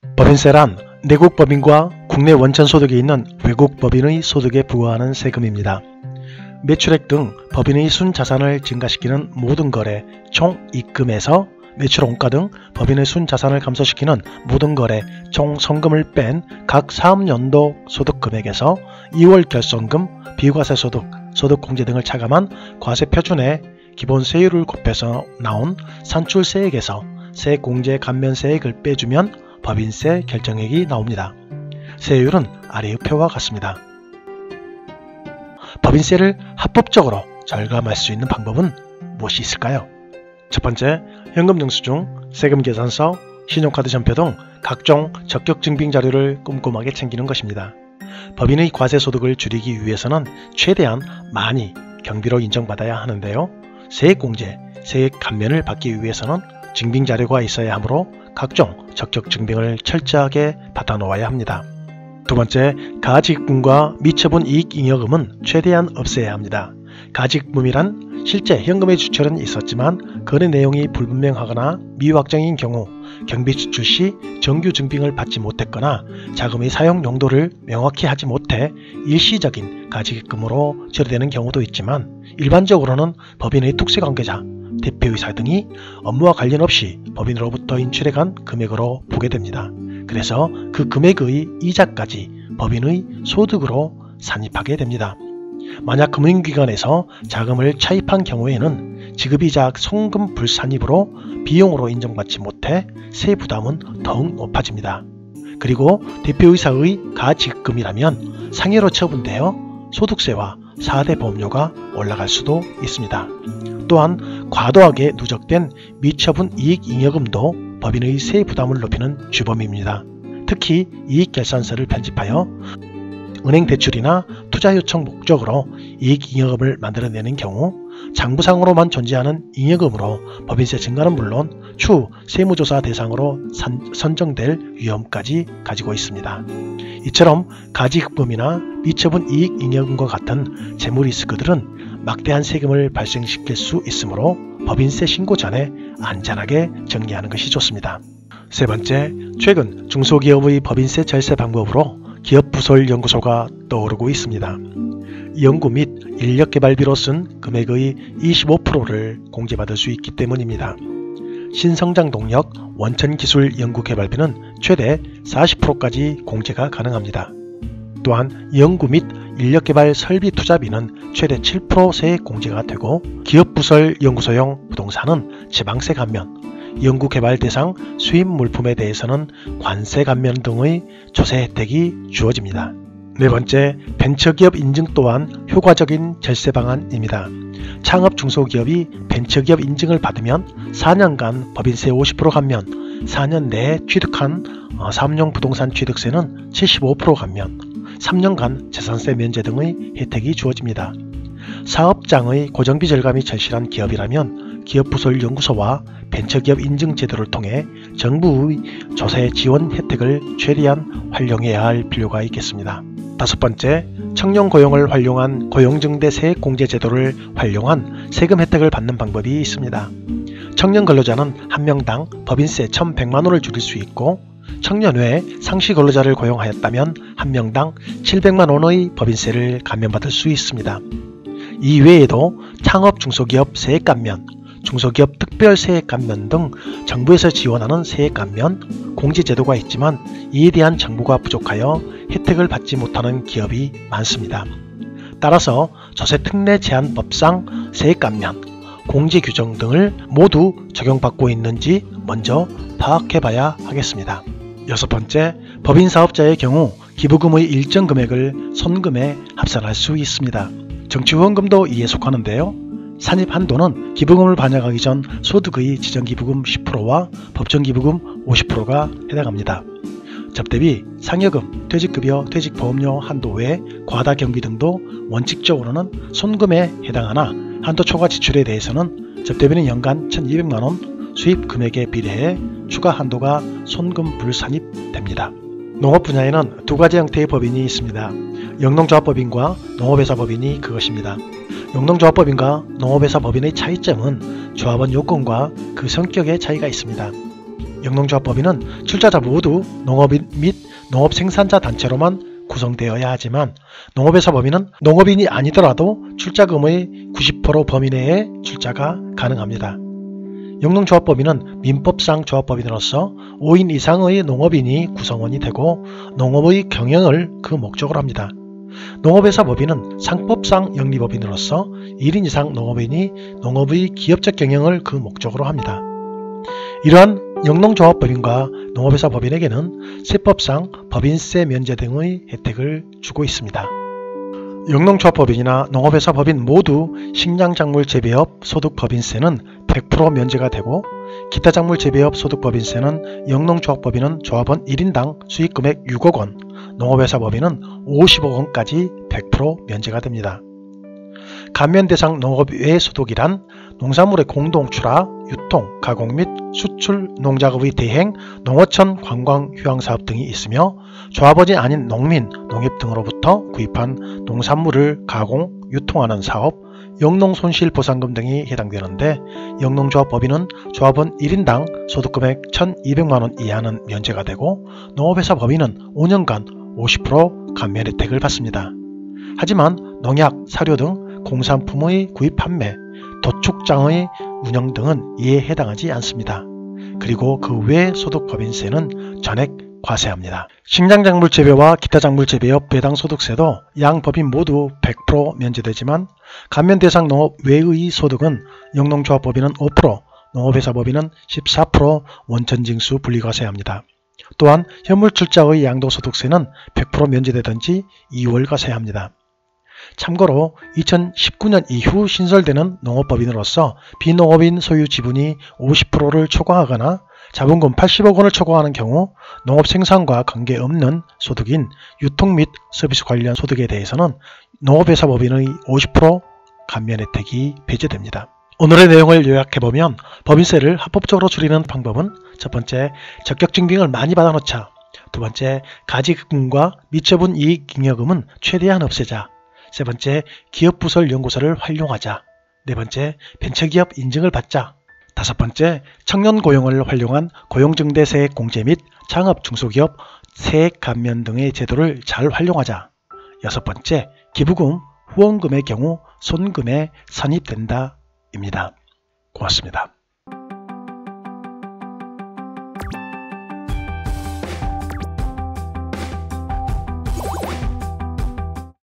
법인세란 내국 법인과 국내 원천 소득이 있는 외국 법인의 소득에 부과하는 세금입니다. 매출액 등 법인의 순자산을 증가시키는 모든 거래 총 입금에서 매출 원가 등 법인의 순자산을 감소시키는 모든 거래 총 성금을 뺀 각 사업연도 소득금액에서 2월 결손금, 비과세 소득, 소득공제 등을 차감한 과세표준의 기본세율을 곱해서 나온 산출세액에서 세공제 감면세액을 빼주면 법인세 결정액이 나옵니다. 세율은 아래의 표와 같습니다. 법인세를 합법적으로 절감할 수 있는 방법은 무엇이 있을까요? 첫 번째, 현금영수증, 세금계산서, 신용카드 전표 등 각종 적격 증빙 자료를 꼼꼼하게 챙기는 것입니다. 법인의 과세소득을 줄이기 위해서는 최대한 많이 경비로 인정받아야 하는데요. 세액공제, 세액 감면을 받기 위해서는 증빙 자료가 있어야 하므로 각종 적격 증빙을 철저하게 받아놓아야 합니다. 두 번째, 가지급금과 미처분 이익잉여금은 최대한 없애야 합니다. 가지급금이란 실제 현금의 주철은 있었지만 거래 내용이 불분명하거나 미확정인 경우 경비 지출 시 정규 증빙을 받지 못했거나 자금의 사용 용도를 명확히 하지 못해 일시적인 가지급금으로 처리되는 경우도 있지만 일반적으로는 법인의 특수관계자, 대표이사 등이 업무와 관련 없이 법인으로부터 인출해간 금액으로 보게 됩니다. 그래서 그 금액의 이자까지 법인의 소득으로 산입하게 됩니다. 만약 금융기관에서 자금을 차입한 경우에는 지급이자 송금 불산입으로 비용으로 인정받지 못해 세 부담은 더욱 높아집니다. 그리고 대표이사의 가지급금이라면 상해로 처분되어 소득세와 4대 보험료가 올라갈 수도 있습니다. 또한 과도하게 누적된 미처분 이익잉여금도 법인의 세 부담을 높이는 주범입니다. 특히 이익결산서를 편집하여 은행 대출이나 투자 요청 목적으로 이익잉여금을 만들어내는 경우 장부상으로만 존재하는 잉여금으로 법인세 증가는 물론 추후 세무조사 대상으로 선정될 위험까지 가지고 있습니다. 이처럼 가지급금이나 미처분 이익잉여금과 같은 재무리스크들은 막대한 세금을 발생시킬 수 있으므로 법인세 신고 전에 안전하게 정리하는 것이 좋습니다. 세 번째, 최근 중소기업의 법인세 절세 방법으로 기업부설연구소가 떠오르고 있습니다. 연구 및 인력개발비로 쓴 금액의 25%를 공제받을 수 있기 때문입니다. 신성장동력 원천기술연구개발비는 최대 40%까지 공제가 가능합니다. 또한 연구 및 인력개발 설비 투자비는 최대 7% 세액 공제가 되고 기업부설연구소용 부동산은 지방세 감면, 연구개발 대상 수입 물품에 대해서는 관세 감면 등의 조세 혜택이 주어집니다. 네 번째, 벤처기업 인증 또한 효과적인 절세 방안입니다. 창업 중소기업이 벤처기업 인증을 받으면 4년간 법인세 50% 감면, 4년 내에 취득한 사업용 부동산 취득세는 75% 감면, 3년간 재산세 면제 등의 혜택이 주어집니다. 사업장의 고정비 절감이 절실한 기업이라면 기업부설연구소와 벤처기업 인증 제도를 통해 정부의 조세 지원 혜택을 최대한 활용해야 할 필요가 있겠습니다. 다섯 번째, 청년 고용을 활용한 고용증대 세액공제 제도를 활용한 세금 혜택을 받는 방법이 있습니다. 청년 근로자는 한 명당 법인세 1,100만원을 줄일 수 있고 청년 외에 상시 근로자를 고용하였다면 한 명당 700만원의 법인세를 감면받을 수 있습니다. 이 외에도 창업 중소기업 세액 감면, 중소기업 특별 세액 감면 등 정부에서 지원하는 세액 감면, 공제 제도가 있지만 이에 대한 정보가 부족하여 혜택을 받지 못하는 기업이 많습니다. 따라서 조세특례 제한법상 세액 감면, 공제 규정 등을 모두 적용받고 있는지 먼저 파악해봐야 하겠습니다. 여섯 번째, 법인사업자의 경우 기부금의 일정 금액을 손금에 합산할 수 있습니다. 정치후원금도 이에 속하는데요. 산입 한도는 기부금을 반영하기 전 소득의 지정기부금 10%와 법정기부금 50%가 해당합니다. 접대비, 상여금, 퇴직급여, 퇴직보험료 한도 외 과다경비 등도 원칙적으로는 손금에 해당하나 한도 초과 지출에 대해서는 접대비는 연간 1,200만원, 수입 금액에 비례해 추가 한도가 손금 불산입됩니다. 농업 분야에는 두 가지 형태의 법인이 있습니다. 영농조합법인과 농업회사법인이 그것입니다. 영농조합법인과 농업회사법인의 차이점은 조합원 요건과 그 성격의 차이가 있습니다. 영농조합법인은 출자자 모두 농업인 및 농업생산자 단체로만 구성되어야 하지만 농업회사법인은 농업인이 아니더라도 출자금의 90% 범위 내에 출자가 가능합니다. 영농조합법인은 민법상 조합법인으로서 5인 이상의 농업인이 구성원이 되고 농업의 경영을 그 목적으로 합니다. 농업회사법인은 상법상 영리법인으로서 1인 이상 농업인이 농업의 기업적 경영을 그 목적으로 합니다. 이러한 영농조합법인과 농업회사법인에게는 세법상 법인세 면제 등의 혜택을 주고 있습니다. 영농조합법인이나 농업회사법인 모두 식량작물 재배업 소득법인세는 100% 면제가 되고 기타 작물 재배업 소득법인세는 영농조합법인은 조합원 1인당 수익금액 6억 원, 농업회사법인은 50억 원까지 100% 면제가 됩니다. 감면 대상 농업외 소득이란 농산물의 공동 출하, 유통, 가공 및 수출 농작업의 대행, 농어촌 관광 휴양사업 등이 있으며 조합원이 아닌 농민, 농협 등으로부터 구입한 농산물을 가공, 유통하는 사업, 영농손실보상금 등이 해당되는데 영농조합법인은 조합원 1인당 소득금액 1,200만원 이하는 면제가 되고 농업회사법인은 5년간 50% 감면 혜택을 받습니다. 하지만 농약, 사료 등 공산품의 구입 판매, 도축장의 운영 등은 이에 해당하지 않습니다. 그리고 그 외 소득법인세는 전액 과세합니다. 식량작물 재배와 기타 작물 재배업 배당 소득세도 양 법인 모두 100% 면제되지만 감면 대상 농업 외의 소득은 영농조합법인은 5%, 농업회사법인은 14% 원천징수 분리과세합니다. 또한 현물출자의 양도소득세는 100% 면제되든지 2월 과세합니다. 참고로 2019년 이후 신설되는 농업법인으로서 비농업인 소유 지분이 50%를 초과하거나 자본금 80억 원을 초과하는 경우 농업생산과 관계없는 소득인 유통 및 서비스 관련 소득에 대해서는 농업회사법인의 50% 감면 혜택이 배제됩니다. 오늘의 내용을 요약해보면 법인세를 합법적으로 줄이는 방법은 첫 번째, 적격증빙을 많이 받아놓자. 두 번째, 가지금과 미처분 이익잉여금은 최대한 없애자. 세 번째, 기업부설 연구소를 활용하자. 네 번째, 벤처기업 인증을 받자. 다섯 번째, 청년 고용을 활용한 고용증대세액 공제 및 창업 중소기업 세액 감면 등의 제도를 잘 활용하자. 여섯 번째, 기부금, 후원금의 경우 손금에 산입된다 입니다. 고맙습니다.